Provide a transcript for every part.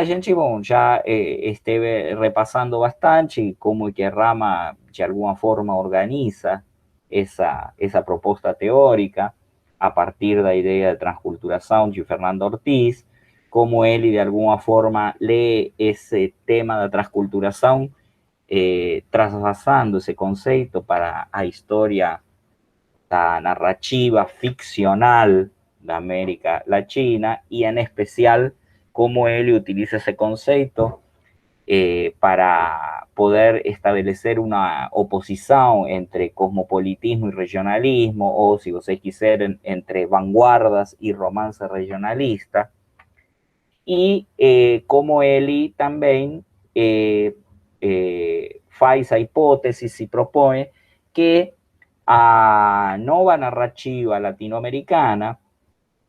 a gente, bom, já esteve repassando bastante como é que Rama, de alguma forma, organiza essa proposta teórica a partir da ideia de transculturação de Fernando Ortiz, como ele, de alguma forma, lê esse tema da transculturação, trasvasando esse conceito para a história da narrativa ficcional da América Latina y en especial cómo él utiliza ese concepto para poder establecer una oposición entre cosmopolitismo y regionalismo, o si ustedes quisieran, entre vanguardas y romance regionalista, y cómo él también faz esa hipótesis y propone que a nova narrativa latinoamericana,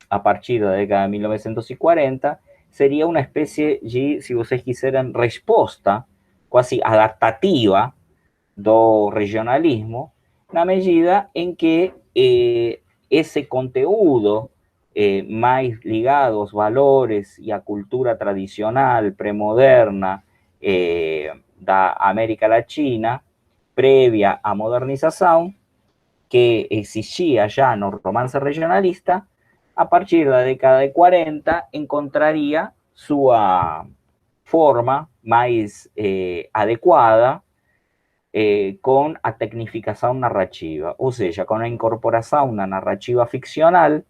a partir de la década de 1940, sería una especie de, si ustedes quisieran, respuesta quasi adaptativa do regionalismo, na medida en que ese conteúdo más ligado aos valores y a cultura tradicional, premoderna da América Latina, previa a modernización, que existía ya en el romance regionalista, a partir de la década de 40 encontraría su forma más adecuada con a tecnificación narrativa, o sea, con la incorporación de una narrativa ficcional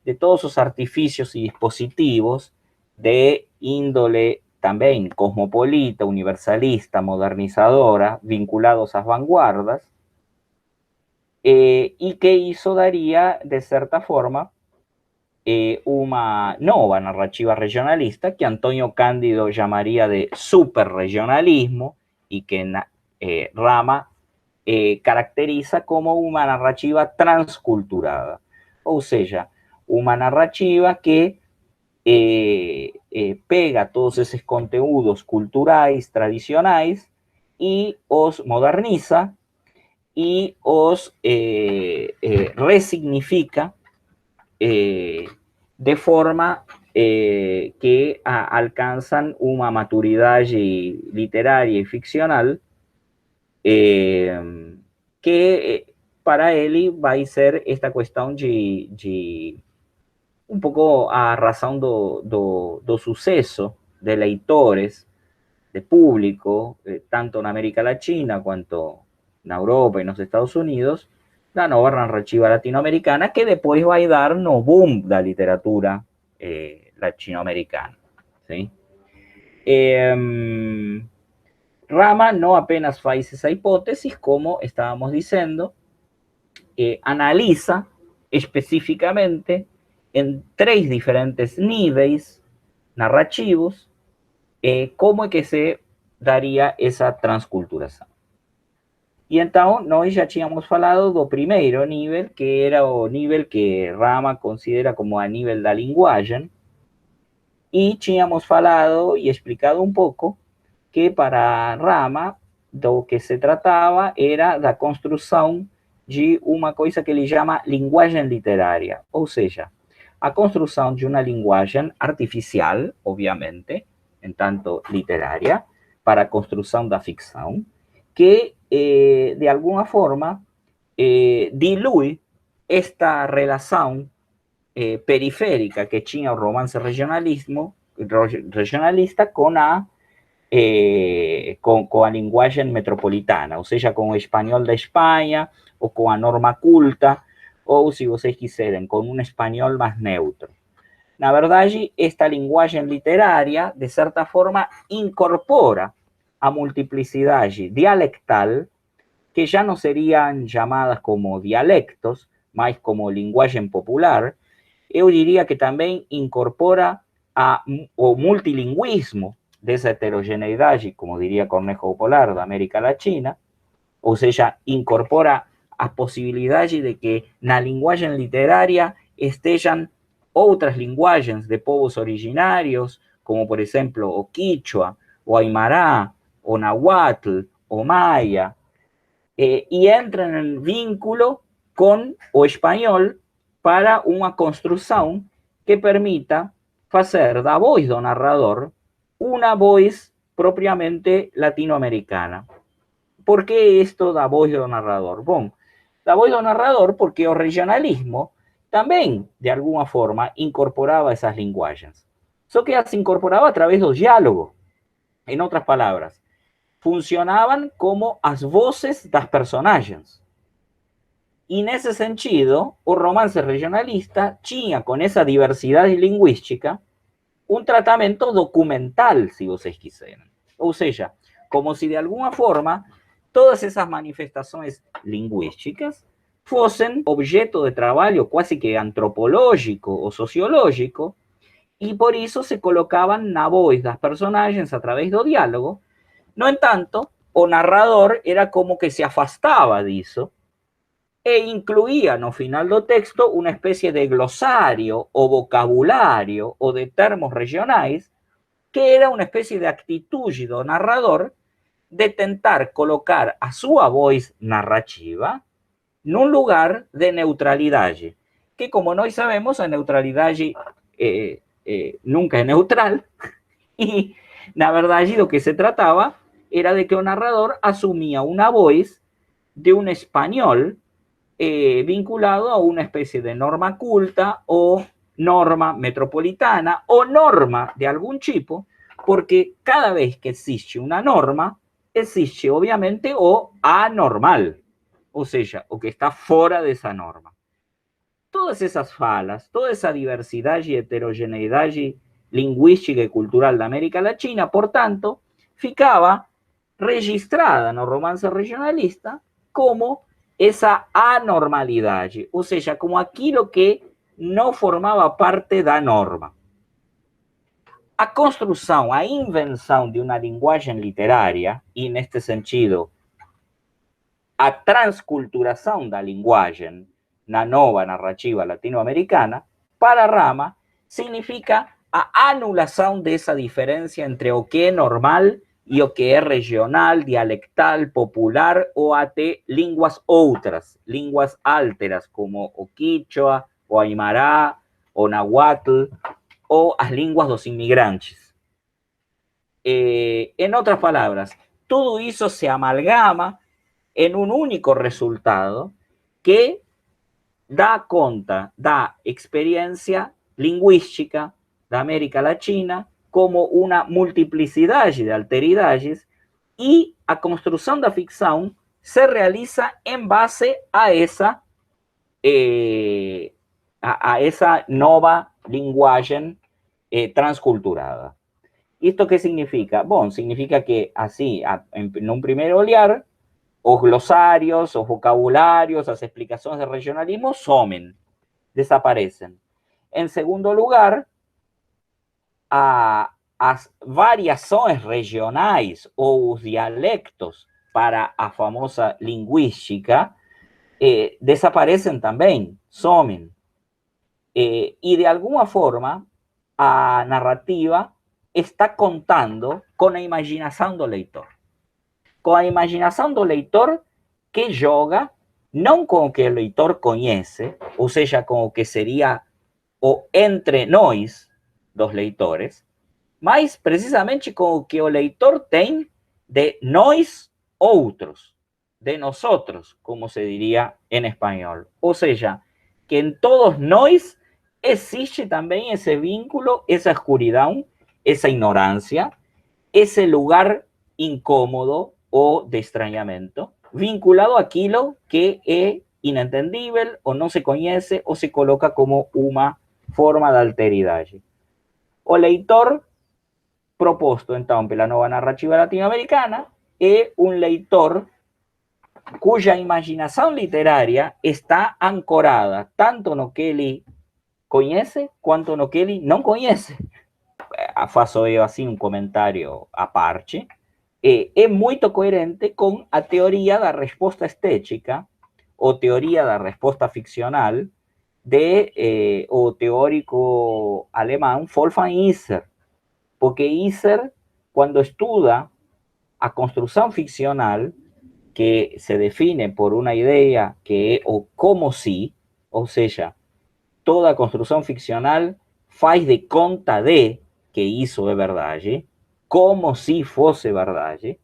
de todos sus artificios y dispositivos de índole también cosmopolita, universalista, modernizadora, vinculados a vanguardas, y que eso daría, de cierta forma, una nueva narrativa regionalista que Antonio Cándido llamaría de superregionalismo y que Rama caracteriza como una narrativa transculturada, o sea, una narrativa que pega todos esos conteúdos culturales, tradicionales, y os moderniza y os resignifica de forma que alcanzan una maturidad literaria y ficcional que para él va a ser esta cuestión de un poco a razón do suceso de leitores, de público, tanto en América Latina cuanto en Europa y en los Estados Unidos, la nueva narrativa latinoamericana que después va a dar no boom de la literatura latinoamericana. ¿Sí? Rama no apenas hace esa hipótesis, como estábamos diciendo, analiza específicamente en tres diferentes niveles narrativos cómo es que se daría esa transculturación. Y entonces, nós ya tínhamos falado do primeiro nível, que era o nível que Rama considera como a nível da linguagem, y tínhamos falado y explicado un poco que para Rama do que se trataba era da construção de uma coisa que ele chama linguagem literária, ou seja, a construção de uma linguagem artificial, obviamente, em tanto literária, para a construção da ficção, que de alguma forma dilui esta relação periférica que tinha o romance regionalista com a con la lenguaje metropolitana, o sea, con el español de España, o con la norma culta, o si ustedes quisieran, con un español más neutro. La verdad, esta lenguaje literaria, de cierta forma, incorpora a multiplicidad dialectal, que ya no serían llamadas como dialectos, más como lenguaje popular. Yo diría que también incorpora o multilingüismo de esa heterogeneidad, como diría Cornejo Polar, de América Latina, o sea, incorpora a posibilidad de que en la lenguaje literaria estén otras lenguajes de pueblos originarios, como por ejemplo o quichua, o aymara, o nahuatl, o maya, y entran en vínculo con o español para una construcción que permita hacer da voz do narrador una voz propiamente latinoamericana. Por que isto da voz do narrador? Bom, da voz do narrador porque o regionalismo também, de alguma forma, incorporava essas linguagens. Só que as incorporava através do diálogo. Em outras palavras, funcionavam como as vozes das personagens. Y en ese sentido, o romance regionalista tinha, con esa diversidad lingüística, un tratamiento documental, si vocês quiserem. Ou seja, como si de alguna forma todas esas manifestaciones lingüísticas fossem objeto de trabalho quase que antropológico ou sociológico, e por isso se colocaban na voz das personagens a través do diálogo. No entanto, o narrador era como que se afastaba disso e incluía no final do texto una especie de glosario o vocabulario o de termos regionais que era una especie de actitude do narrador de tentar colocar a súa voz narrativa nun lugar de neutralidade, que como nós sabemos, a neutralidade nunca é neutral, e na verdade do que se trataba era de que o narrador asumía una voz de un español vinculado a una especie de norma culta o norma metropolitana o norma de algún tipo, porque cada vez que existe una norma, existe obviamente o anormal, o sea, o que está fuera de esa norma. Todas esas falas, toda esa diversidad y heterogeneidad lingüística y cultural de América Latina, por tanto, ficaba registrada no romance regionalista como esa anormalidade, ou seja, como aquilo que não formava parte da norma. A construção, a invenção de uma linguagem literária, e neste sentido, a transculturação da linguagem na nova narrativa latino-americana, para Rama, significa a anulação dessa diferença entre o que é normal e o que é regional, dialectal, popular ou até línguas outras, línguas alteras, como o quichua, o aimará, o nahuatl, ou as línguas dos imigrantes. En otras palabras, todo isso se amalgama en un único resultado que da conta da experiencia lingüística de América Latina como una multiplicidad de alteridades y a construcción de ficción se realiza en base a esa nova linguagem transculturada. ¿Esto qué significa? Bueno, significa que así, en un primer olear, os glosarios, os vocabularios, as explicações de regionalismo somem, desaparecem. Em segundo lugar, as variações regionais ou os dialectos para a famosa linguística desaparecem também, somem. E de alguma forma, a narrativa está contando com a imaginação do leitor. Com a imaginação do leitor que joga não com o que o leitor conhece, ou seja, com o que seria o entre nós dos leitores, mas precisamente com o que o leitor tem de nós outros, de nosotros, como se diria em espanhol. Ou seja, que em todos nós existe também esse vínculo, essa escuridão, essa ignorância, esse lugar incómodo o de extrañamiento, vinculado a aquilo que é inentendível ou não se conhece ou se coloca como uma forma de alteridade. O leitor proposto, então, pela nova narrativa latino-americana é um leitor cuja imaginação literária está ancorada tanto no que ele conhece quanto no que ele não conhece. Faço eu assim um comentário à parte. É muito coerente com a teoria da resposta estética ou teoria da resposta ficcional de o teórico alemão Wolfgang Isser, porque Isser, quando estuda a construção ficcional, que se define por uma ideia que é o como se, ou seja, toda a construção ficcional faz de conta de que isso é verdade, como se fosse verdade,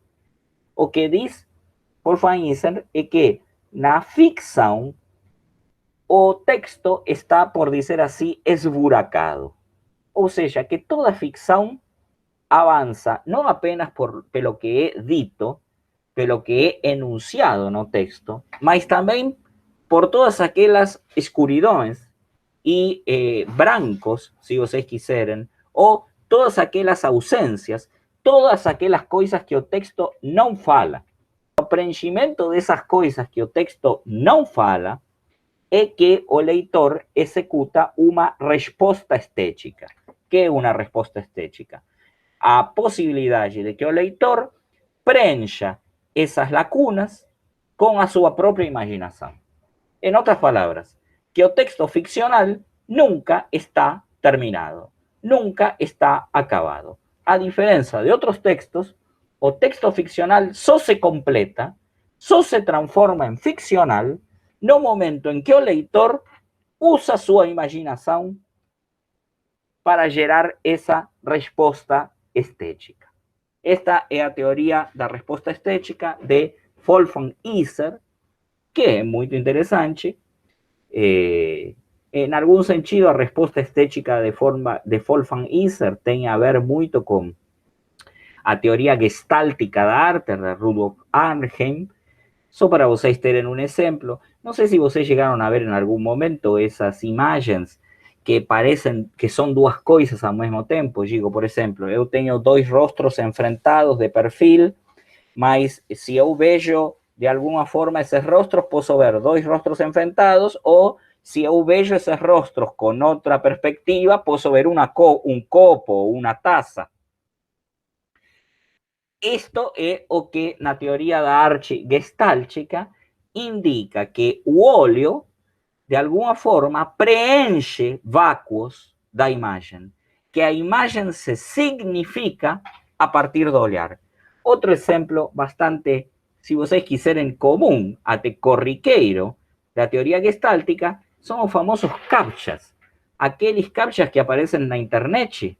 o que diz Wolfgang Iser é que na ficção o texto está, por dizer assim, esburacado. Ou seja, que toda ficção avança não apenas pelo que é dito, pelo que é enunciado no texto, mas também por todas aquelas escuridões e brancos, se vocês quiserem, ou todas aquelas ausências, todas aquelas coisas que o texto não fala. O preenchimento dessas coisas que o texto não fala é que o leitor executa uma resposta estética. Que é uma resposta estética? A possibilidade de que o leitor preencha essas lacunas com a sua própria imaginação. En otras palabras, que o texto ficcional nunca está terminado, nunca está acabado. A diferencia de otros textos, o texto ficcional só se completa, só se transforma en ficcional no momento en que o leitor usa su imaginación para gerar esa respuesta estética. Esta es la teoría de la respuesta estética de Wolfgang Iser, que é muito interessante. Em algum sentido, a resposta estética de Wolfgang Iser tem a ver muito com a teoria gestáltica da arte de Rudolf Arnhem. Só para vocês terem um exemplo, não sei se vocês chegaram a ver em algum momento essas imagens que parecem que são duas coisas ao mesmo tempo. Digo, por exemplo, eu tenho dois rostros enfrentados de perfil, mas se eu vejo de alguma forma esses rostros, posso ver dois rostros enfrentados, ou se eu vejo esses rostros com outra perspectiva, posso ver um copo ou uma taça. Isto é o que na teoria da arte gestáltica indica que o óleo, de alguma forma, preenche vácuos da imagem, que a imagem se significa a partir do olhar. Outro exemplo bastante, se vocês quiserem, comum, até corriqueiro, da teoria gestáltica, são os famosos captchas. Aqueles captchas que aparecem na internet,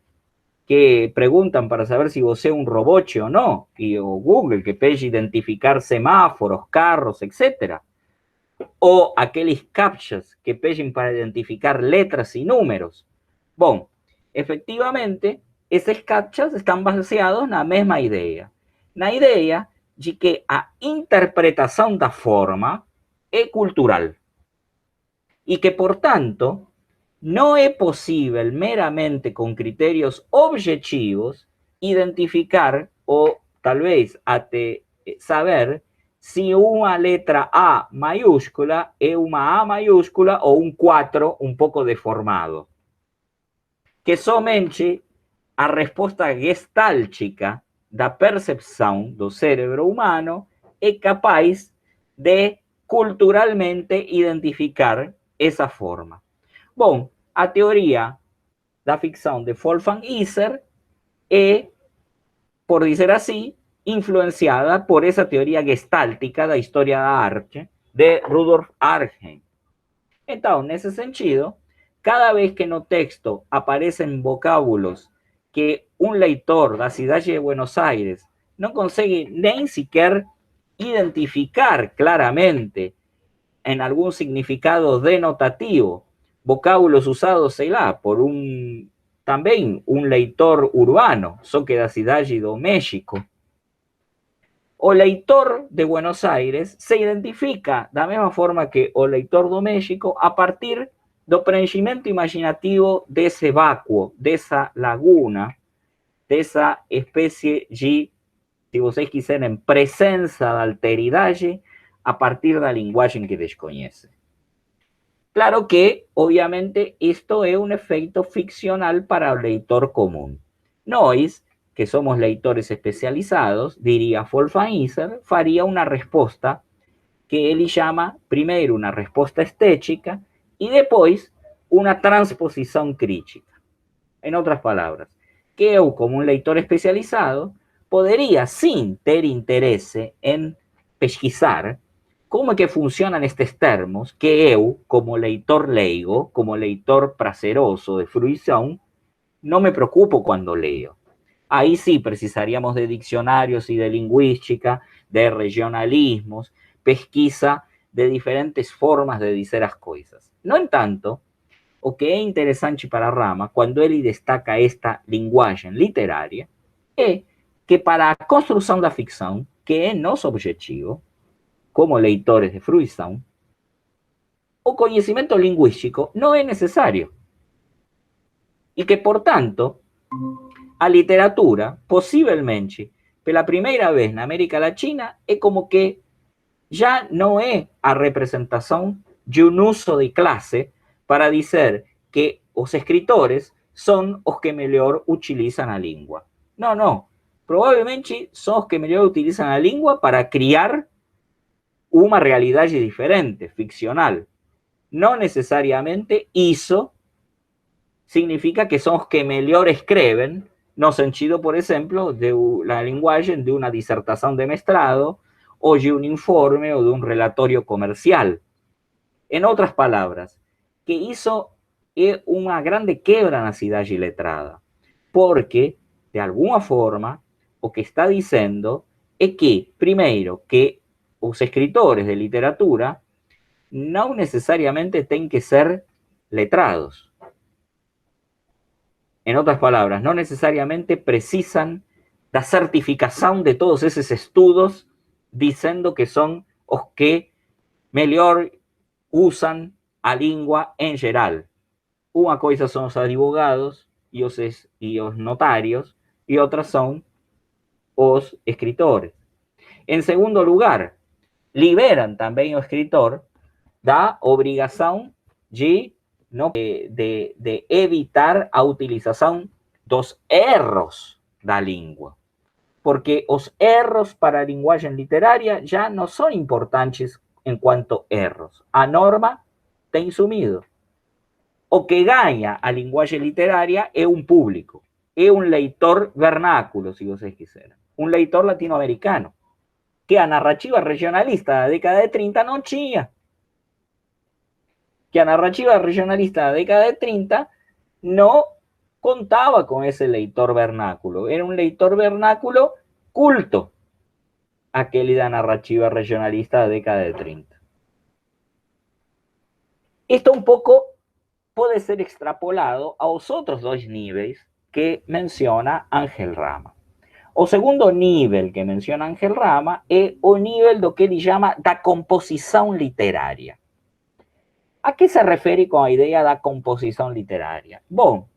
que preguntan para saber si vos es un robot o no, y o Google, que puede identificar semáforos, carros, etc. O aquellos captchas que piden para identificar letras y números. Bueno, efectivamente, esos captchas están baseados en la misma idea. La idea de que a interpretación da forma es cultural. Y que, por tanto, no es posible meramente con criterios objetivos identificar o tal vez hasta saber si una letra A mayúscula es una A mayúscula o un 4 un poco deformado. Que somente a respuesta gestáltica da percepción do cérebro humano es capaz de culturalmente identificar esa forma. Bom, a teoria da ficção de Wolfgang Iser é, por dizer assim, influenciada por essa teoria gestáltica da história da arte de Rudolf Arnhem. Então, nesse sentido, cada vez que no texto aparecem vocábulos que um leitor da cidade de Buenos Aires não consegue nem sequer identificar claramente en algún significado denotativo, vocábulos usados, sei lá, por también un leitor urbano, só que da cidade do México. O leitor de Buenos Aires se identifica da mesma forma que o leitor do México a partir do preenchimento imaginativo desse vácuo, dessa laguna, dessa espécie de, se vocês quiserem, presença da alteridade a partir da linguagem que desconhece. Claro que, obviamente, esto es un efecto ficcional para el lector común. Nós, que somos leitores especializados, diría Wolfgang Iser, faría una respuesta que él llama, primero, una respuesta estética y después una transposición crítica. En otras palabras, que eu, como un leitor especializado, podría, sin ter interés en pesquisar, como é que funcionam estes termos que eu, como leitor leigo, como leitor prazeroso de fruição, não me preocupo quando leio. Ahí sí precisaríamos de diccionarios y de lingüística, de regionalismos, pesquisa de diferentes formas de decir as coisas. No entanto, o que é interessante para Rama, quando ele destaca esta linguagem literária, é que para a construção da ficção, que é nosso objetivo, como leitores de fruição, o conhecimento lingüístico não é necessário. E que, portanto, a literatura, possivelmente, pela primeira vez na América Latina, é como que já não é a representação de um uso de classe para dizer que os escritores são os que melhor utilizam a língua. Não, não. Provavelmente são os que melhor utilizam a língua para criar uma realidade diferente, ficcional. Não necessariamente isso significa que são os que melhor escrevem, no sentido, por exemplo, de la linguagem de uma dissertação de mestrado, ou de um informe ou de um relatório comercial. Em outras palavras, que isso é uma grande quebra na cidade letrada, porque, de alguma forma, o que está dizendo é que, primeiro, que os escritores de literatura não necessariamente têm que ser letrados. En otras palabras, no necesariamente precisan da certificação de todos esses estudos dizendo que são os que melhor usam a língua em geral. Uma coisa são os advogados e os notários, e outra são os escritores. Em segundo lugar, liberam também o escritor da obrigação de evitar a utilização dos erros da língua. Porque os erros para a linguagem literária já não são importantes enquanto erros. A norma tem sumido. O que ganha a linguagem literária é um público, é um leitor vernáculo, se vocês quiserem. Um leitor latino-americano, que a narrativa regionalista da década de 30 não tinha. Que a narrativa regionalista da década de 30 no contaba con ese leitor vernáculo. Era un leitor vernáculo culto, aquele da narrativa regionalista da década de 30. Esto un pouco pode ser extrapolado aos outros dois níveis que menciona Ángel Rama. O segundo nível que menciona Ángel Rama é o nível do que ele chama da composição literária. A que se refere com a ideia da composição literária? Bom,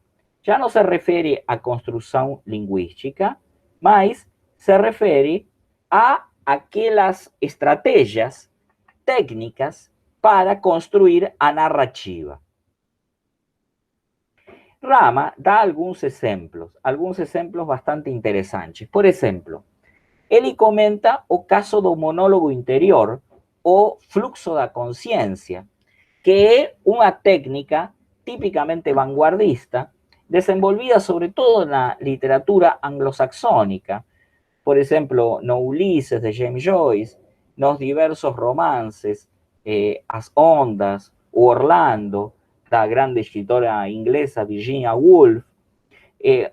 já não se refere à construção linguística, mas se refere a aquelas estratégias técnicas para construir a narrativa. Rama dá alguns exemplos bastante interessantes. Por exemplo, ele comenta o caso do monólogo interior, o fluxo da consciência, que é uma técnica tipicamente vanguardista, desenvolvida sobre todo na literatura anglo-saxónica, por exemplo, no Ulisses de James Joyce, nos diversos romances, As Ondas, o Orlando, da grande escritora inglesa Virginia Woolf,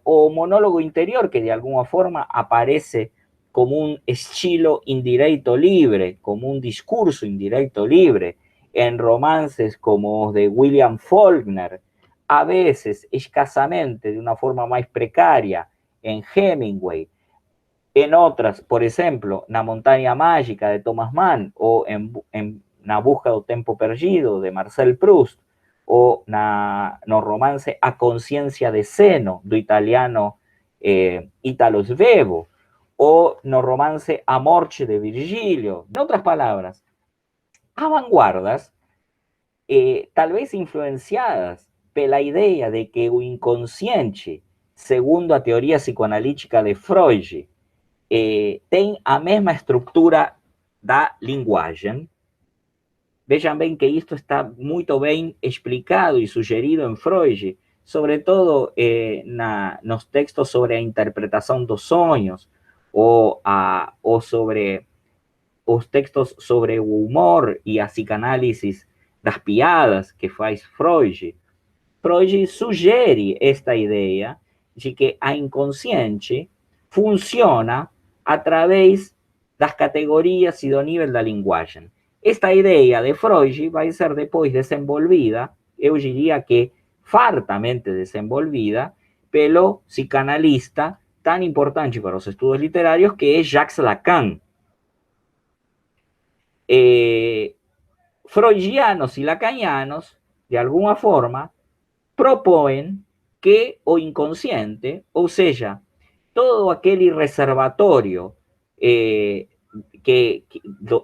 o monólogo interior, que de alguma forma aparece como un estilo indirecto libre, como un discurso indirecto libre, en romances como os de William Faulkner, a veces escasamente de una forma más precaria en Hemingway, en otras, por ejemplo, Na Montaña Mágica de Thomas Mann o en Na Busca do Tempo Perdido de Marcel Proust, o no romance A Conciencia de Seno do italiano Italo Svevo, o no romance A Morte de Virgilio. En otras palabras, a vanguardas, tal vez influenciadas pela idea de que o inconsciente, segundo a teoria psicoanalítica de Freud, tem a mesma estrutura da linguagem. Vejam bem que isto está muito bem explicado e sugerido em Freud, sobretudo nos textos sobre a interpretação dos sonhos, ou sobre os textos sobre o humor e a psicanálise das piadas que faz Freud. Freud sugere esta ideia de que a inconsciente funciona a través das categorias e do nível da linguagem. Esta ideia de Freud vai ser depois desenvolvida, eu diria que fartamente desenvolvida, pelo psicanalista tan importante para los estudios literarios que es Jacques Lacan. Freudianos y lacanianos, de alguna forma, proponen que o inconsciente, ou seja, todo aquele reservatorio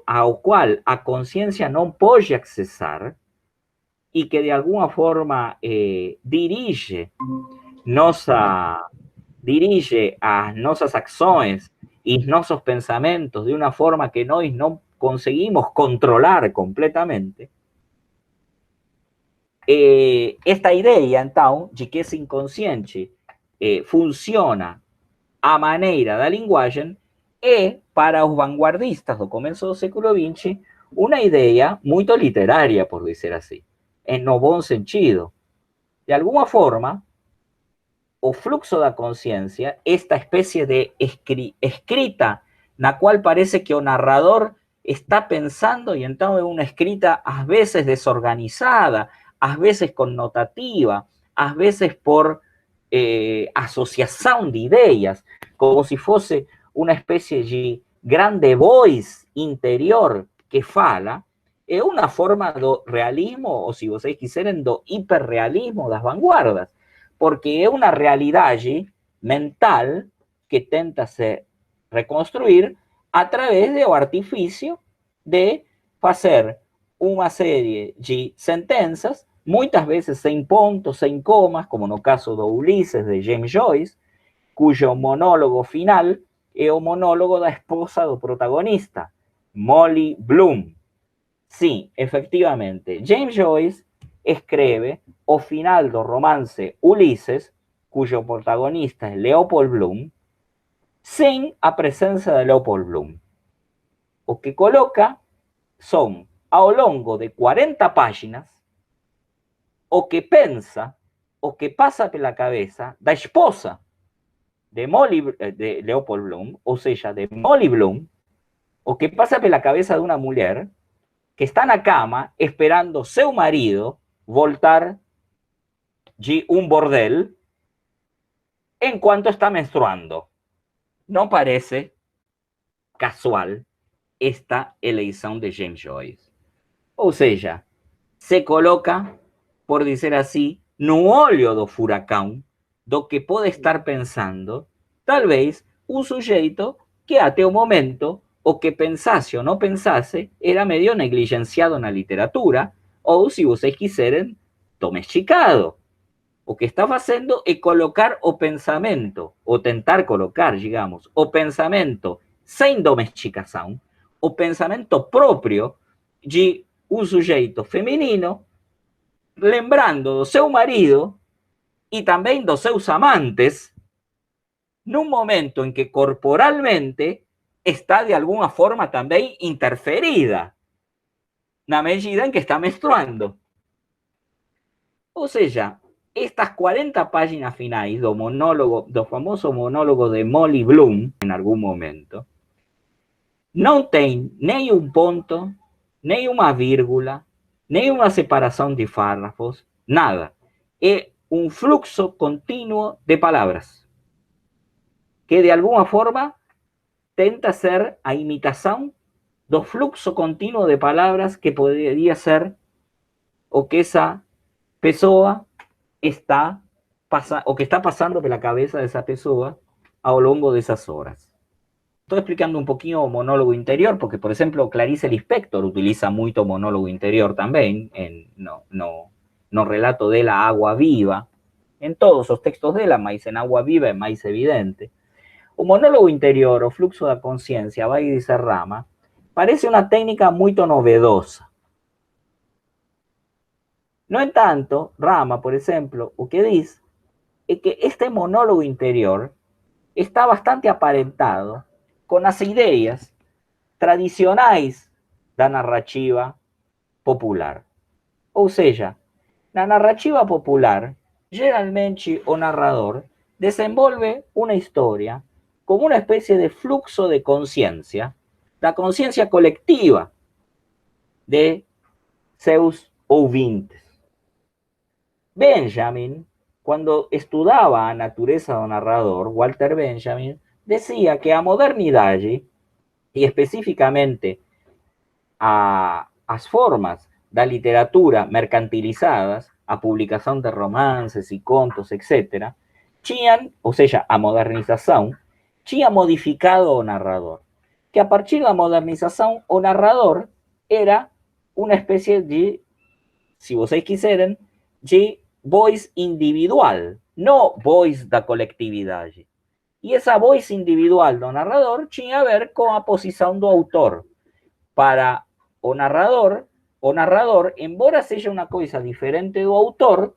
ao qual a consciência não pode acessar e que de alguma forma dirige as nossas ações e nossos pensamentos de uma forma que nós não conseguimos controlar completamente. Esta ideia, então, de que esse inconsciente funciona à maneira da linguagem é, para os vanguardistas do começo do século XX, uma ideia muito literária, por dizer assim, no bom sentido. De alguma forma, o fluxo da consciência, esta espécie de escrita na qual parece que o narrador está pensando e então é uma escrita às vezes desorganizada, às vezes connotativa, às vezes por associação de ideias, como se fosse uma espécie de grande voz interior que fala, é uma forma do realismo, ou se vocês quiserem, do hiperrealismo das vanguardas, porque é uma realidade mental que tenta se reconstruir a través do artifício de fazer uma série de sentenças, muitas vezes sem pontos, sem comas, como no caso do Ulisses, de James Joyce, cujo monólogo final é o monólogo da esposa do protagonista, Molly Bloom. Sim, efectivamente, James Joyce escreve o final do romance Ulisses, cujo protagonista é Leopold Bloom, sem a presença de Leopold Bloom. O que coloca são, ao longo de 40 páginas, o que pensa, o que passa pela cabeça da esposa de Leopold Bloom, ou seja, de Molly Bloom, o que passa pela cabeça de uma mulher que está na cama esperando seu marido voltar de um bordel enquanto está menstruando. Não parece casual esta eleição de James Joyce. Ou seja, se coloca, por dizer assim, no olho do furacão do que pode estar pensando, talvez, um sujeito que até o momento, o que pensasse ou não pensasse, era meio negligenciado na literatura, ou, se vocês quiserem, domesticado. O que está fazendo é colocar o pensamento, ou tentar colocar, digamos, o pensamento sem domesticação, o pensamento próprio de um sujeito feminino, lembrando do seu marido e também dos seus amantes, num momento em que corporalmente está de alguma forma também interferida, na medida em que está menstruando. Ou seja, estas 40 páginas finais do monólogo, do famoso monólogo de Molly Bloom, em algum momento, não tem nem um ponto, nem uma vírgula, nem uma separação de párrafos, nada. É um fluxo contínuo de palavras, que de alguma forma tenta ser a imitação do fluxo contínuo de palavras que poderia ser o que essa pessoa está o que está pasando pela cabeça dessa pessoa ao longo dessas horas. Estou explicando um pouquinho o monólogo interior, porque, por exemplo, Clarice Lispector utiliza muito o monólogo interior também no relato dela Água Viva, em todos os textos dela, mas em Água Viva é mais evidente. O monólogo interior, o fluxo da consciência, vai dizer Rama, parece uma técnica muito novedosa. No entanto, Rama, por exemplo, o que diz é que este monólogo interior está bastante aparentado com as ideias tradicionais da narrativa popular. Ou seja, na narrativa popular, geralmente o narrador desenvolve una historia como una especie de fluxo de conciencia, la conciencia colectiva de seus ouvintes. Benjamin, cuando estudiaba a natureza do narrador, Walter Benjamin, decía que a modernidade, e especificamente as formas da literatura mercantilizadas, a publicação de romances e contos, etc., tinham, ou seja, a modernização, tinha modificado o narrador. Que a partir da modernização, o narrador era uma espécie de, se vocês quiserem, de voz individual, não voz da coletividade. E essa voz individual do narrador tinha a ver com a posição do autor. Para o narrador, embora seja uma coisa diferente do autor,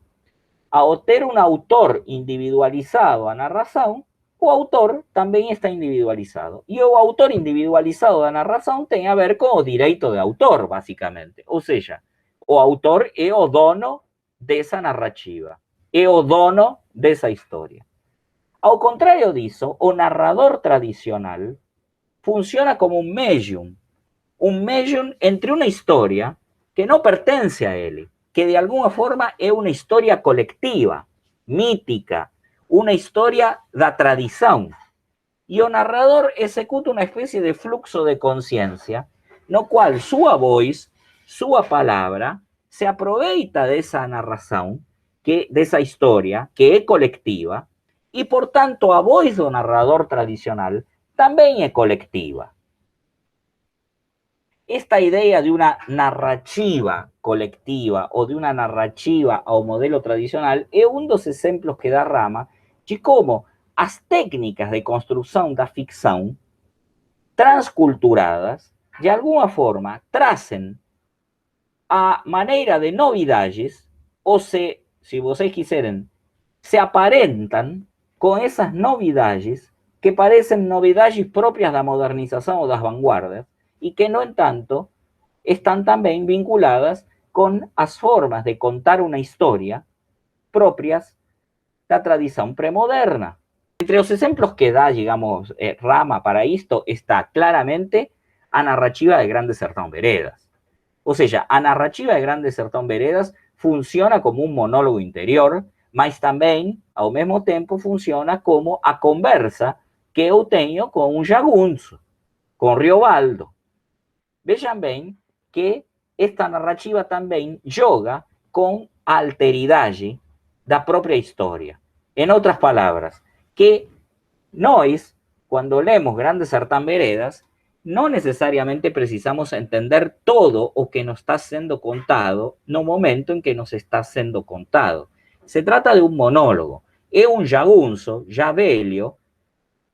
ao ter um autor individualizado a narração, o autor também está individualizado. E o autor individualizado da narração tem a ver com o direito de autor, basicamente. Ou seja, o autor é o dono dessa narrativa, é o dono dessa história. Ao contrário disso, o narrador tradicional funciona como um médium entre uma história que não pertence a ele, que de alguma forma é uma história coletiva, mítica, uma história da tradição. E o narrador executa uma espécie de fluxo de consciência, no qual sua voz, sua palavra, se aproveita dessa narração, dessa história, que é coletiva, e, portanto, a voz do narrador tradicional também é coletiva. Esta idea de una narrativa colectiva o de una narrativa ao modelo tradicional é um dos exemplos que dá Rama de como as técnicas de construção da ficção transculturadas, de alguma forma, trazem a maneira de novidades ou se vocês quiserem, se aparentam com essas novidades que parecem novidades próprias da modernização ou das vanguardas, y que, no en tanto, están también vinculadas con las formas de contar una historia propias de la tradición premoderna. Entre los ejemplos que da, digamos, Rama para esto está claramente a narrativa de Grande Sertão Veredas. O sea, a narrativa de Grande Sertão Veredas funciona como un monólogo interior, mas también, ao mesmo tempo, funciona como a conversa que eu tenho com um jagunço, com Riobaldo. Vean bien que esta narrativa también joga con a alteridade da propia historia. En otras palabras, que nós, cuando leemos Grande Sertão Veredas, no necesariamente precisamos entender todo o que nos está siendo contado no momento en que nos está siendo contado. Se trata de un monólogo. É un jagunço, já velho,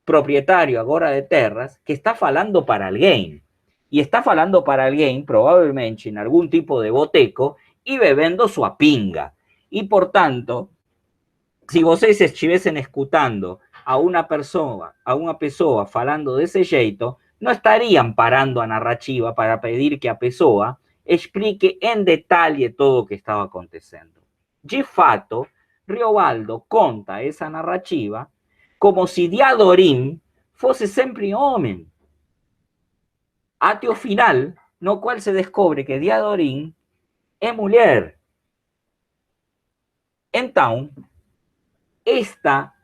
propietario agora de terras, que está falando para alguém. Y está falando para alguien, probablemente en algún tipo de boteco, y bebendo su pinga. Y por tanto, si vocês estivessem escutando a una pessoa falando desse jeito, no estarían parando a narrativa para pedir que a pessoa explique en detalle todo o que estaba acontecendo. De fato, Riobaldo conta essa narrativa como si Diadorim fosse sempre homem. Até o final, no cual se descobre que Diadorim é mulher. Então, esta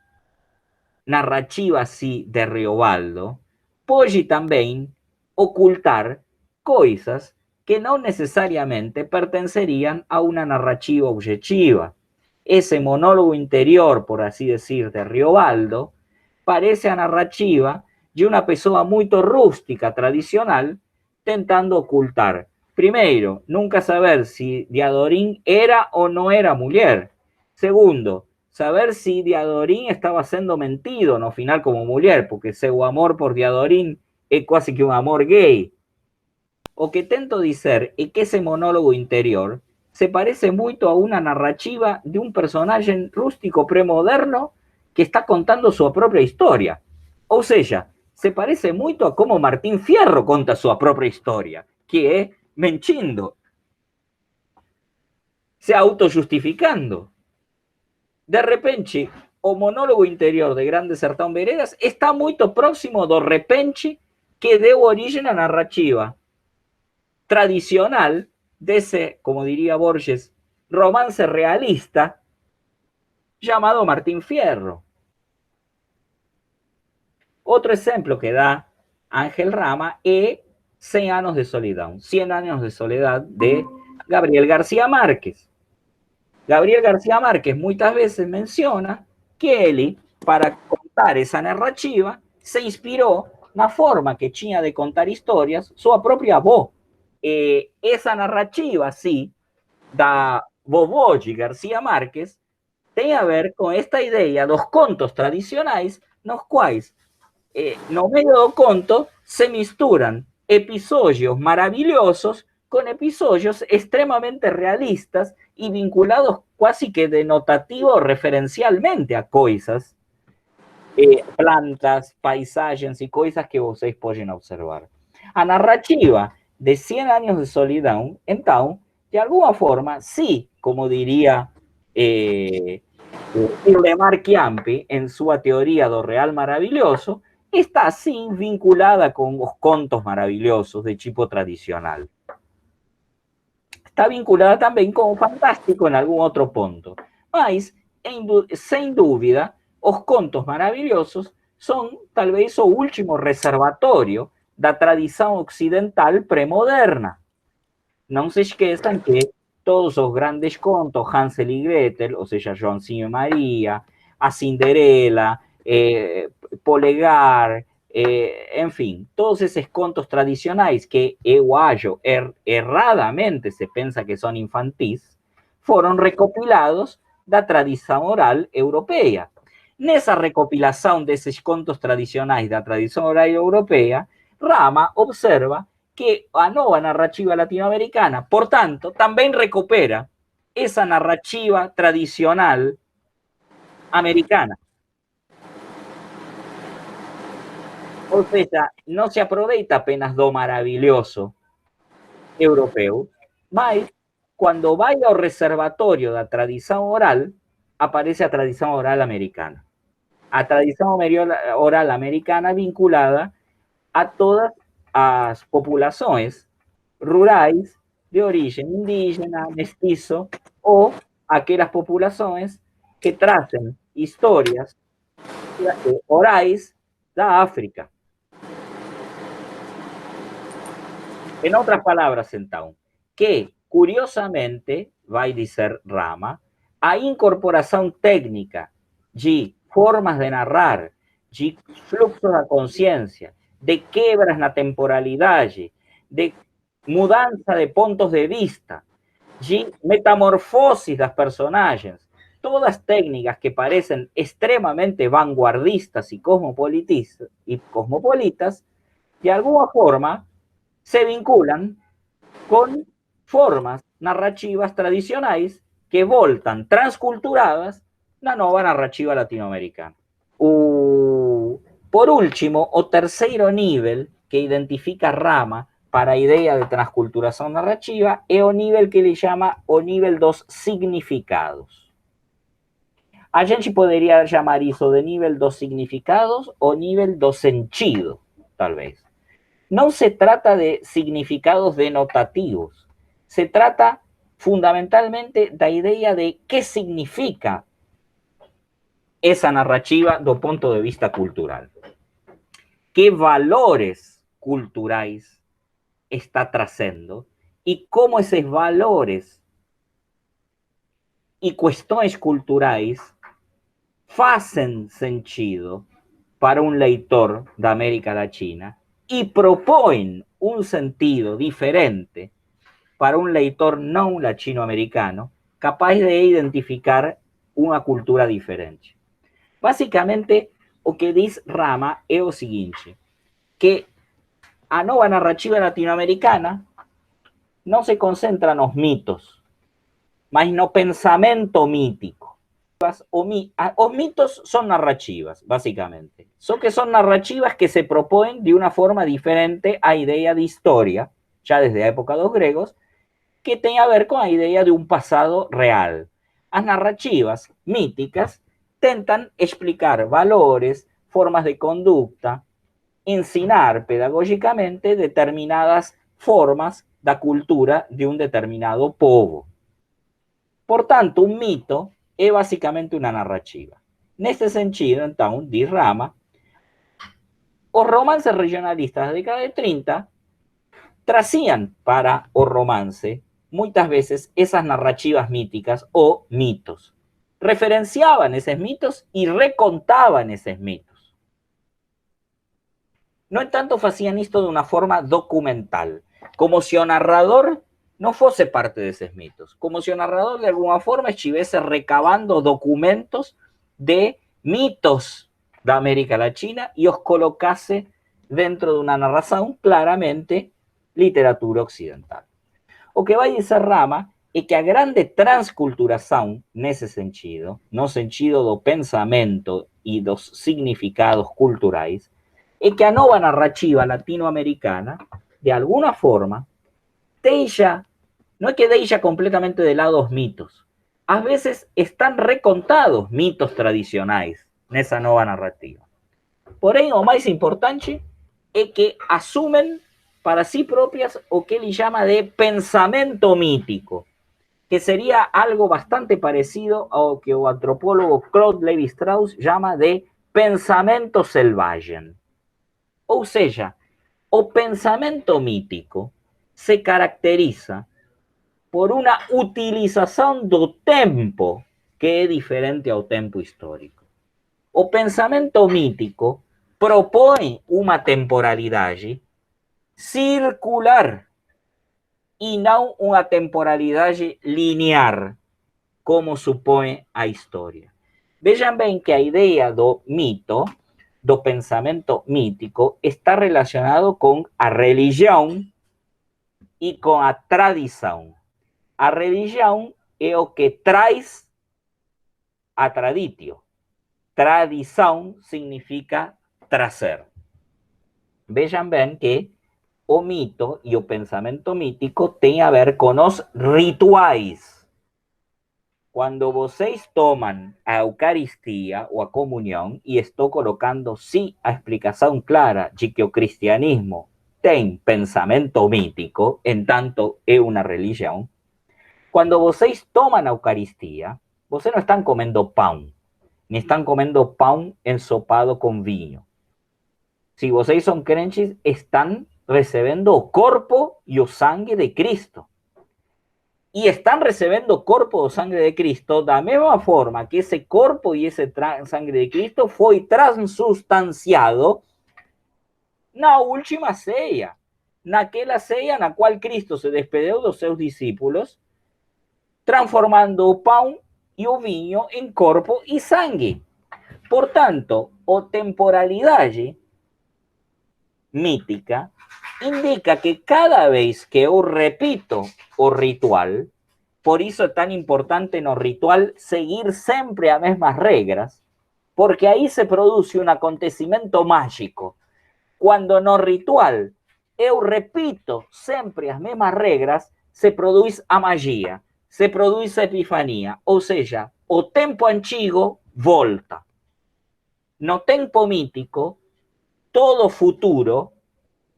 narrativa así de Riobaldo pode também ocultar coisas que não necessariamente pertenceriam a uma narrativa objetiva. Esse monólogo interior, por assim dizer, de Riobaldo, parece a narrativa de uma pessoa muito rústica, tradicional, tentando ocultar. Primeiro, nunca saber se Diadorim era ou não era mulher. Segundo, saber se Diadorim estava sendo mentido no final como mulher, porque seu amor por Diadorim é quase que um amor gay. O que tento dizer é que esse monólogo interior se parece muito a uma narrativa de um personagem rústico premoderno que está contando sua própria história. Ou seja, se parece muito a como Martín Fierro conta sua própria história, que é mentindo, se autojustificando. De repente, o monólogo interior de Grande Sertão Veredas está muy próximo do repente que deu origen a narrativa tradicional de ese, como diría Borges, romance realista llamado Martín Fierro. Otro ejemplo que da Ángel Rama es 100 años de soledad, 100 años de soledad de Gabriel García Márquez. Gabriel García Márquez muchas veces menciona que él, para contar esa narrativa, se inspiró en la forma que tenía de contar historias su propia voz. Esa narrativa, sí, da vovó de García Márquez, tiene a ver con esta idea dos contos tradicionales, los cuales, no medio do conto, se misturan episodios maravillosos con episodios extremadamente realistas y vinculados casi que denotativo referencialmente a cosas, plantas, paisajes y cosas que vocês pueden observar. A narrativa de 100 años de solidão, então, de alguna forma, sí, como diría Lemar Chiampi en su teoría do real maravilloso, está así vinculada con los contos maravillosos de tipo tradicional. Está vinculada también con fantástico en algún otro punto. Mas, sin duda, los contos maravillosos son tal vez o último reservatorio da tradición occidental premoderna. No se esqueçam que todos los grandes contos, Hansel y Gretel, o sea, Joãozinho y María, a Cinderela, Polegar, en fin, todos esos contos tradicionales que eu acho erradamente se piensa que son infantis, fueron recopilados da tradición oral europea. Nessa recopilación de esos contos tradicionales da tradición oral europea, Rama observa que a nova narrativa latinoamericana, por tanto, también recupera esa narrativa tradicional americana. O sea, no se aproveita apenas do maravilloso europeo, mas cuando va ao reservatorio da tradición oral, aparece a tradición oral americana. A tradición oral americana vinculada a todas as populaciones rurales de origen indígena, mestizo, o aquellas poblaciones que tracen historias orais da África. En otras palabras, então, que, curiosamente, vai dizer Rama, a incorporação técnica de formas de narrar, de fluxo da consciência, de quebras na temporalidade, de mudança de pontos de vista, de metamorfosis das personagens, todas técnicas que parecen extremadamente vanguardistas y cosmopolitas, de alguna forma se vinculan con formas narrativas tradicionales que voltan transculturadas la nueva narrativa latinoamericana. Por último, o terceiro nivel que identifica Rama para a idea de transculturación narrativa es o nivel que le llama o nivel dos significados. A gente podría llamar eso de nivel dos significados o nivel do sentido, tal vez. No se trata de significados denotativos, se trata fundamentalmente de la idea de qué significa esa narrativa do punto de vista cultural. ¿Qué valores culturales está trazendo y cómo esos valores y cuestiones culturales hacen sentido para un lector de América Latina y proponen un sentido diferente para un lector no latinoamericano capaz de identificar una cultura diferente. Básicamente, o que dice Rama es o seguinte, que a nova narrativa latinoamericana no se concentra en los mitos, mas no pensamento mítico. Os mitos son narrativas, básicamente. Son narrativas que se proponen de una forma diferente a idea de historia, ya desde la época de los griegos, que tiene a ver con la idea de un pasado real. Las narrativas míticas tentan explicar valores, formas de conducta, ensinar pedagógicamente determinadas formas da cultura de un determinado povo. Por tanto, un mito é basicamente una narrativa. Neste sentido, então, diz Rama, os romances regionalistas da década de 30 trazían para o romance muchas veces esas narrativas míticas o mitos. Referenciaban esos mitos y recontaban esos mitos. No en tanto hacían esto de una forma documental, como si o narrador no fuese parte de esos mitos, como si o narrador de alguna forma estuviese recabando documentos de mitos de América Latina y os colocase dentro de una narración claramente literatura occidental. O que vai dizer Rama é que a grande transculturação, nesse sentido, no sentido do pensamento e dos significados culturais, é que a nova narrativa latino-americana, de alguna forma, deixa, no é que deixa completamente de lado os mitos, às vezes están recontados mitos tradicionais nessa nova narrativa. Porém, o mais importante é que asumen para sí propias o que él llama de pensamiento mítico, que sería algo bastante parecido a lo que el antropólogo Claude Lévi-Strauss llama de pensamento selvagem. Ou seja, o pensamento mítico se caracteriza por una utilización do tempo que é diferente ao tempo histórico. O pensamento mítico propõe uma temporalidade circular y no una temporalidad lineal, como supone a historia. Vean bien que la idea do mito, do pensamento mítico, está relacionado con a religión y con a tradición. A religión é o que traz a traditio. Tradición significa trazer. Vean bien que o mito y o pensamento mítico tem a ver con os rituais. Cuando vocês toman a Eucaristía o a comunión, y estou colocando sí a explicación clara de que o cristianismo tem pensamento mítico, en tanto é una religión, cuando vocês toman a Eucaristía, vocês no están comendo pão, ni están comendo pão ensopado con vinho. Si vocês son crentes, están recebendo o corpo e o sangue de Cristo. E están recebendo o corpo e o sangue de Cristo da mesma forma que esse corpo e esse sangue de Cristo foi transustanciado na última ceia. Naquela ceia na qual Cristo se despediu dos seus discípulos, transformando o pão e o vinho em corpo e sangue. Portanto, a temporalidade mítica indica que cada vez que eu repito o ritual, por isso é tão importante no ritual seguir sempre as mesmas regras, porque aí se produz um acontecimento mágico. Quando no ritual eu repito sempre as mesmas regras, se produz a magia, se produz a epifania, ou seja, o tempo antigo volta. No tempo mítico, todo futuro,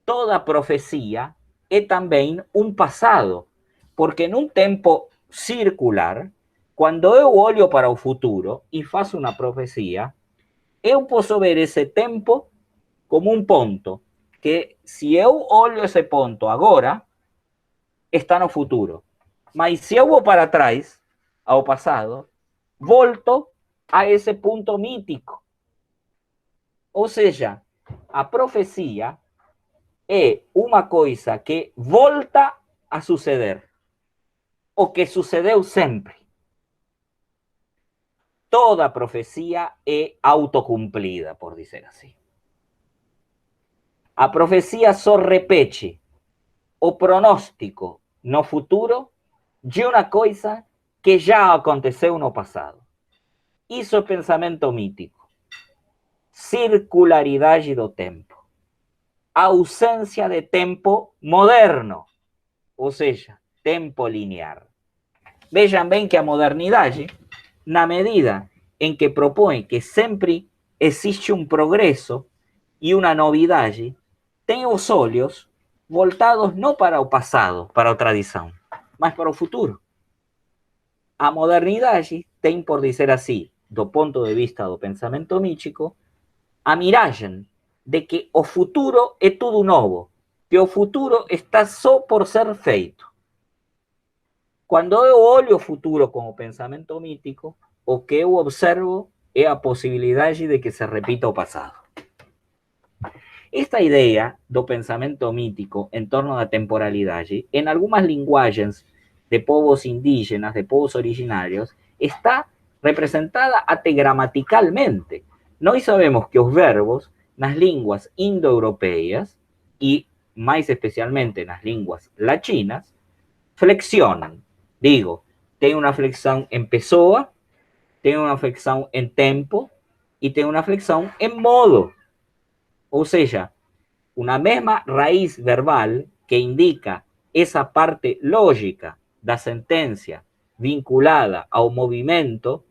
toda profecía es también un pasado, porque en un tempo circular, cuando eu olho para o futuro e faço uma profecia, eu posso ver esse tempo como um ponto, que se eu olho esse ponto agora, está no futuro. Mas se eu vou para trás, ao passado, volto a esse ponto mítico. Ou seja, a profecia é uma coisa que volta a suceder, o que sucedeu sempre. Toda profecia é autocumplida, por dizer assim. A profecia só repete o pronóstico no futuro de uma coisa que já aconteceu no passado. Isso é pensamento mítico. Circularidade do tempo. Ausência de tempo moderno, ou seja, tempo linear. Vejam bem que a modernidade, na medida em que propõe que sempre existe um progresso e uma novidade, tem os olhos voltados não para o passado, para a tradição, mas para o futuro. A modernidade tem, por dizer assim, do ponto de vista do pensamento mítico, a miragem de que o futuro é tudo novo, que o futuro está só por ser feito. Quando eu olho o futuro como pensamento mítico, o que eu observo é a possibilidade de que se repita o passado. Esta ideia do pensamento mítico em torno da temporalidade, em algumas linguagens de povos indígenas, de povos originários, está representada até gramaticalmente. Nós sabemos que os verbos nas línguas indo-europeias e mais especialmente nas línguas latinas flexionam. Digo, tem uma flexão em pessoa, tem uma flexão em tempo e tem uma flexão em modo. Ou seja, una mesma raíz verbal que indica esa parte lógica da sentencia vinculada ao movimento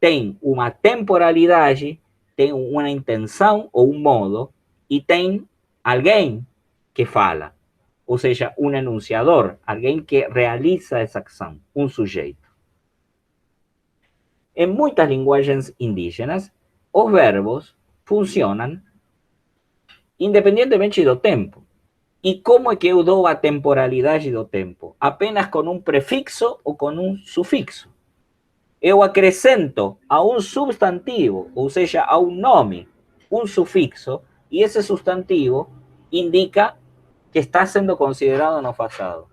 tem uma temporalidade, tem uma intenção ou um modo e tem alguém que fala, ou seja, um enunciador, alguém que realiza essa ação, um sujeito. Em muitas linguagens indígenas, os verbos funcionam independentemente do tempo. E como é que eu dou a temporalidade do tempo? Apenas com um prefixo ou com um sufixo. Eu acrescento a um substantivo, ou seja, a um nome, um sufixo, e esse substantivo indica que está sendo considerado no passado.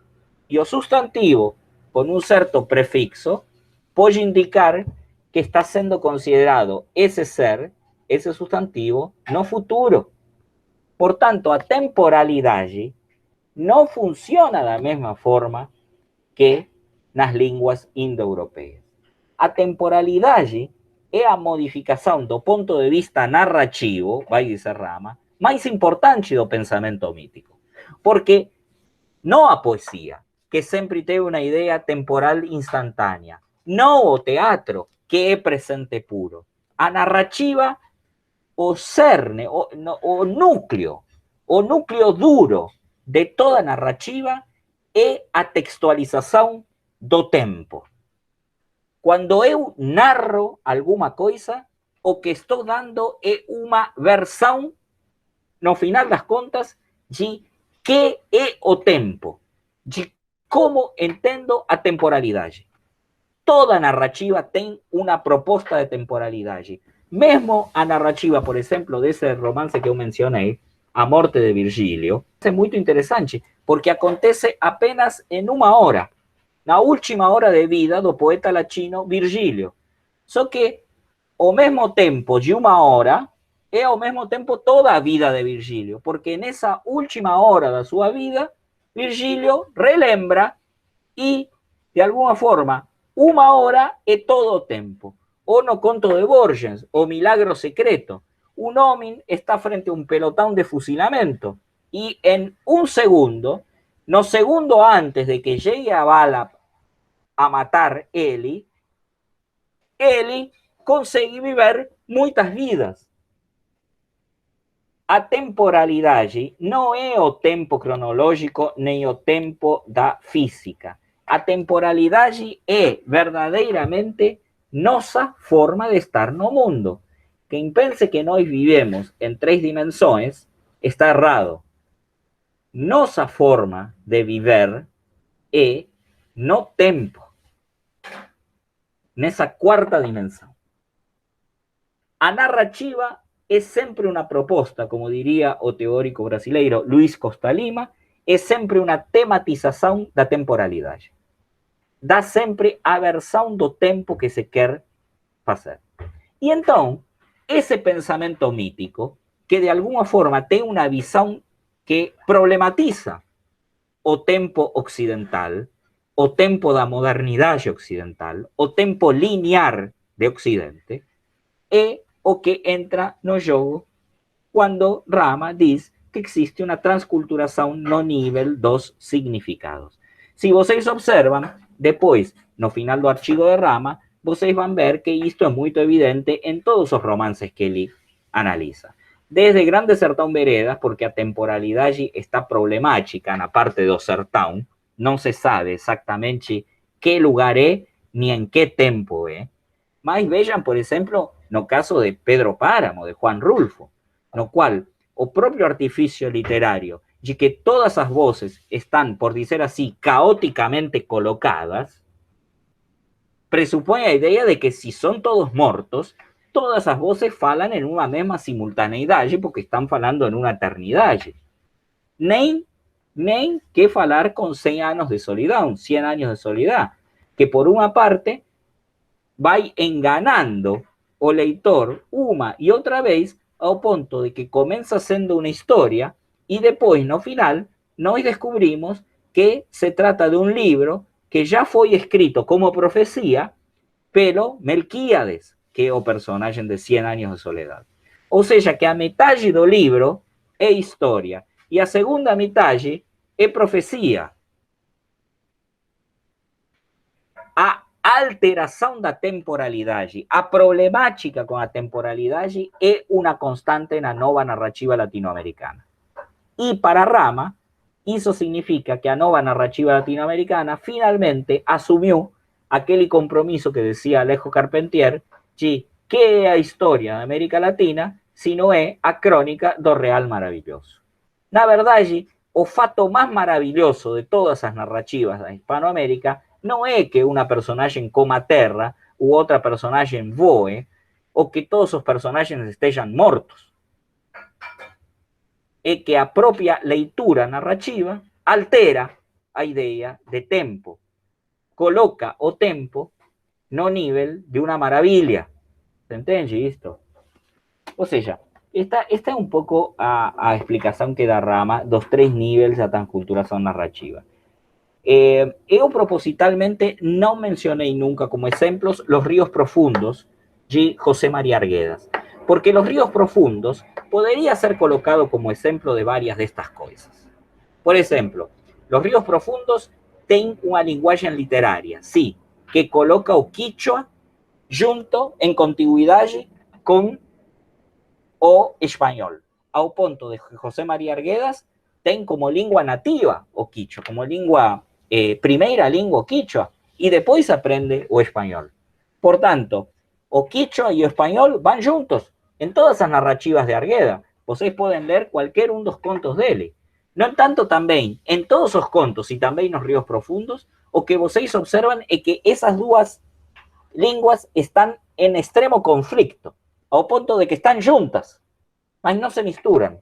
E o substantivo, com um certo prefixo, pode indicar que está sendo considerado esse ser, esse substantivo, no futuro. Portanto, a temporalidade não funciona da mesma forma que nas línguas indo-europeias. A temporalidade é a modificação do ponto de vista narrativo, vai dizer Rama, mais importante do pensamento mítico. Porque não a poesia, que sempre teve uma ideia temporal instantânea, não o teatro, que é presente puro. A narrativa, o cerne, o núcleo duro de toda narrativa é a textualização do tempo. Quando eu narro alguma coisa, o que estou dando é uma versão, no final das contas, de que é o tempo, de como entendo a temporalidade. Toda narrativa tem uma proposta de temporalidade. Mesmo a narrativa, por exemplo, desse romance que eu mencionei, A Morte de Virgílio, é muito interessante, porque acontece apenas em uma hora, na última hora de vida do poeta latino Virgílio. Só que ao mesmo tempo de uma hora, é ao mesmo tempo toda a vida de Virgílio, porque nessa última hora da sua vida, Virgílio relembra e, de alguma forma, uma hora é todo o tempo. Ou no conto de Borges, O Milagro Secreto, un homem está frente a um pelotão de fuzilamento e em um segundo, no segundo antes de que chegue a bala a matar ele consegue viver muitas vidas. A temporalidade não é o tempo cronológico nem o tempo da física. A temporalidade é verdadeiramente nossa forma de estar no mundo. Quem pense que nós vivemos em 3 dimensões está errado. Nossa forma de viver é no tempo, nessa 4ª dimensão. A narrativa é sempre uma proposta, como diria o teórico brasileiro Luiz Costa Lima, é sempre uma tematização da temporalidade. Dá sempre a versão do tempo que se quer fazer. E então, esse pensamento mítico, que de alguma forma tem uma visão que problematiza o tempo ocidental, o tempo da modernidade ocidental, o tempo linear de Ocidente, é o que entra no jogo quando Rama diz que existe uma transculturação no nível dos significados. Se vocês observam, depois, no final do artigo de Rama, vocês van ver que isto é muito evidente em todos os romances que ele analisa. Desde Grande Sertão Veredas, porque a temporalidade está problemática na parte do sertão, não se sabe exatamente que lugar é, ni en qué tempo é. Mas vejam, por exemplo, no caso de Pedro Páramo, de Juan Rulfo, no cual o propio artificio literario de que todas as voces están, por decir así, caóticamente colocadas, presupone a ideia de que si son todos mortos, todas as voces falan en una mesma simultaneidade, porque están falando en una eternidade. Nem que falar con 100 años de soledad, 100 años de soledad, que por una parte vai enganando o leitor uma e outra vez ao ponto de que começa sendo uma história e depois, no final, nós descobrimos que se trata de um livro que já foi escrito como profecia pelo Melquíades, que é o personagem de 100 anos de soledad. Ou seja, que a metade do livro é história e a segunda metade é profecia. A alteração da temporalidade, a problemática com a temporalidade é uma constante na nova narrativa latino-americana. E para Rama, isso significa que a nova narrativa latino-americana finalmente assumiu aquele compromisso que dizia Alejo Carpentier de que é a história da América Latina se não é a crônica do Real Maravilhoso. Na verdade, o fato mais maravilhoso de todas as narrativas da Hispanoamérica não é que uma personagem coma a terra ou outra personagem voe ou que todos os personagens estejam mortos. É que a própria leitura narrativa altera a ideia de tempo, coloca o tempo no nível de uma maravilha. ¿Se entende isto? Ou seja, esta é um pouco a explicação que dá Rama dos 3 níveis da transculturação narrativa. Eu propositalmente não mencionei nunca como exemplos los ríos profundos de José María Arguedas, porque los ríos profundos podría ser colocado como ejemplo de varias de estas cosas. Por ejemplo, los ríos profundos tienen una linguagem literaria, sí, que coloca o quichua junto en continuidad con o español, ao ponto de que José María Arguedas tem como língua nativa o quichua, como língua primeira língua quichua, e depois aprende o espanhol. Por tanto, o quichua e o espanhol van juntos em todas as narrativas de Argueda. Vocês podem ler qualquer um dos contos dele. No entanto, também, em todos os contos e também nos Ríos Profundos, o que vocês observam é que essas duas línguas estão em extremo conflicto, ao ponto de que estão juntas, mas não se misturam.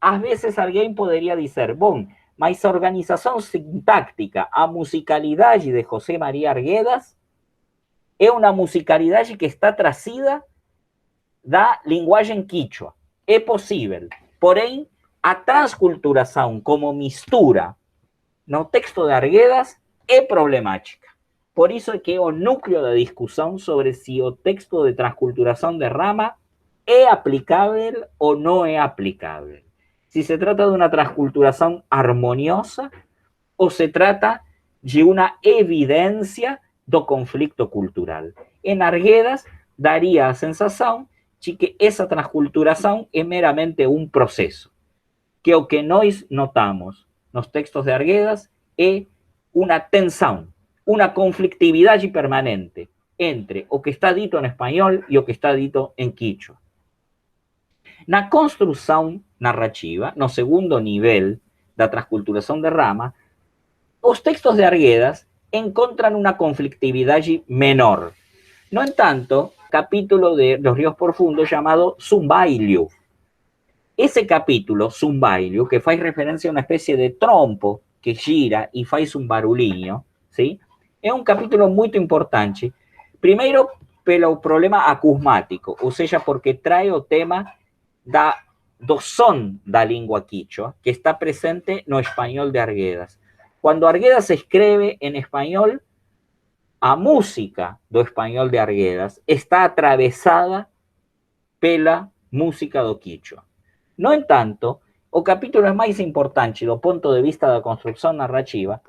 Às vezes alguém poderia dizer, bom, mas a organização sintáctica, a musicalidade de José María Arguedas é uma musicalidade que está trazida da linguagem quichua. É possível, porém, a transculturação como mistura no texto de Arguedas é problemática. Por isso é que é o núcleo da discussão sobre se o texto de transculturação de Rama é aplicável ou não é aplicável. Si se trata de una transculturación armoniosa o se trata de una evidencia do conflicto cultural. En Arguedas daría a sensación de que esa transculturación es meramente un proceso, que o que nós notamos nos textos de Arguedas é una tensión, una conflictividad permanente entre o que está dito en español y o que está dito en quichua. Na construção narrativa, no segundo nível da transculturação de Rama, os textos de Arguedas encontram uma conflictividade menor. No entanto, capítulo de Los Ríos Profundos chamado Zumbailho. Esse capítulo, Zumbailho, que faz referência a uma espécie de trompo que gira e faz um barulhinho, ¿sí? É um capítulo muito importante. Primeiro, pelo problema acusmático, ou seja, porque traz o tema do som da língua quichua, que está presente no espanhol de Arguedas. Quando Arguedas escreve em espanhol, a música do espanhol de Arguedas está atravessada pela música do quichua. No entanto, o capítulo é mais importante do ponto de vista da construção narrativa,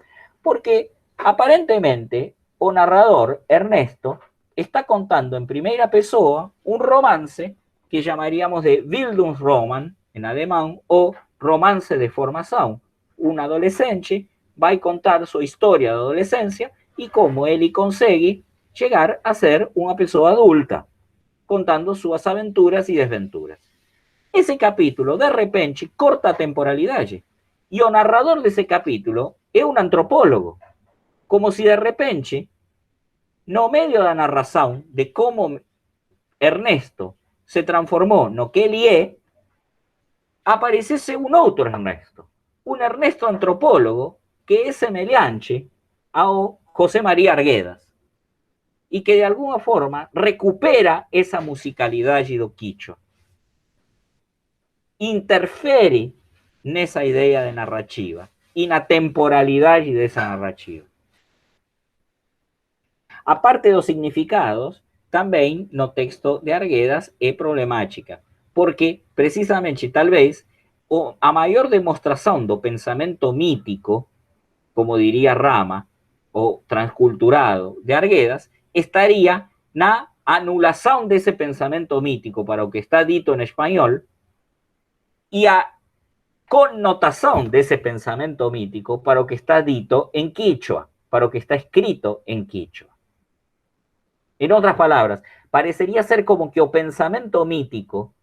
porque aparentemente o narrador, Ernesto, está contando en primera pessoa un romance que llamaríamos de Bildungsroman en alemán o romance de formación. Un adolescente va a contar su historia de adolescencia y cómo él consigue llegar a ser una persona adulta, contando sus aventuras y desventuras. Ese capítulo, de repente, corta a temporalidade. E o narrador desse capítulo é un antropólogo. Como si de repente, no medio da narración de cómo Ernesto se transformó no que ele é, aparecesse un outro Ernesto. Un Ernesto antropólogo que é semelhante ao José María Arguedas y que de alguna forma recupera esa musicalidade do quichua. Interfere nessa idea de narrativa y na temporalidade dessa narrativa. A parte dos significados, também no texto de Arguedas é problemática, porque precisamente talvez a maior demostração do pensamento mítico, como diría Rama, o transculturado de Arguedas, estaría na anulación de ese pensamiento mítico para lo que está dito en español y a connotación de ese pensamiento mítico para lo que está dito en quichua, para lo que está escrito en quichua. En otras palabras, parecería ser como que o pensamiento mítico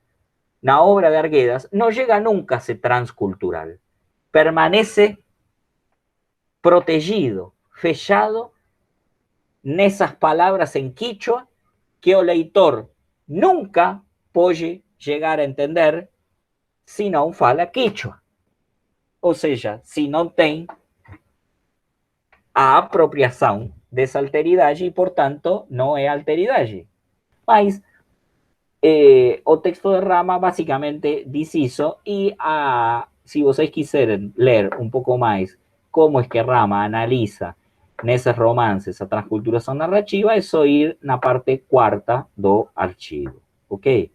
na obra de Arguedas no llega nunca a ser transcultural, permanece protegido, fechado nesas palabras en quichua que o leitor nunca pode llegar a entender se não fala quichua. Ou seja, se não tem a apropriação dessa alteridade e, portanto, não é alteridade. Mas o texto de Rama basicamente diz isso e se vocês quiserem ler um pouco mais como é que Rama analisa nesses romances a transculturação narrativa, é só ir na parte quarta do artigo, ok?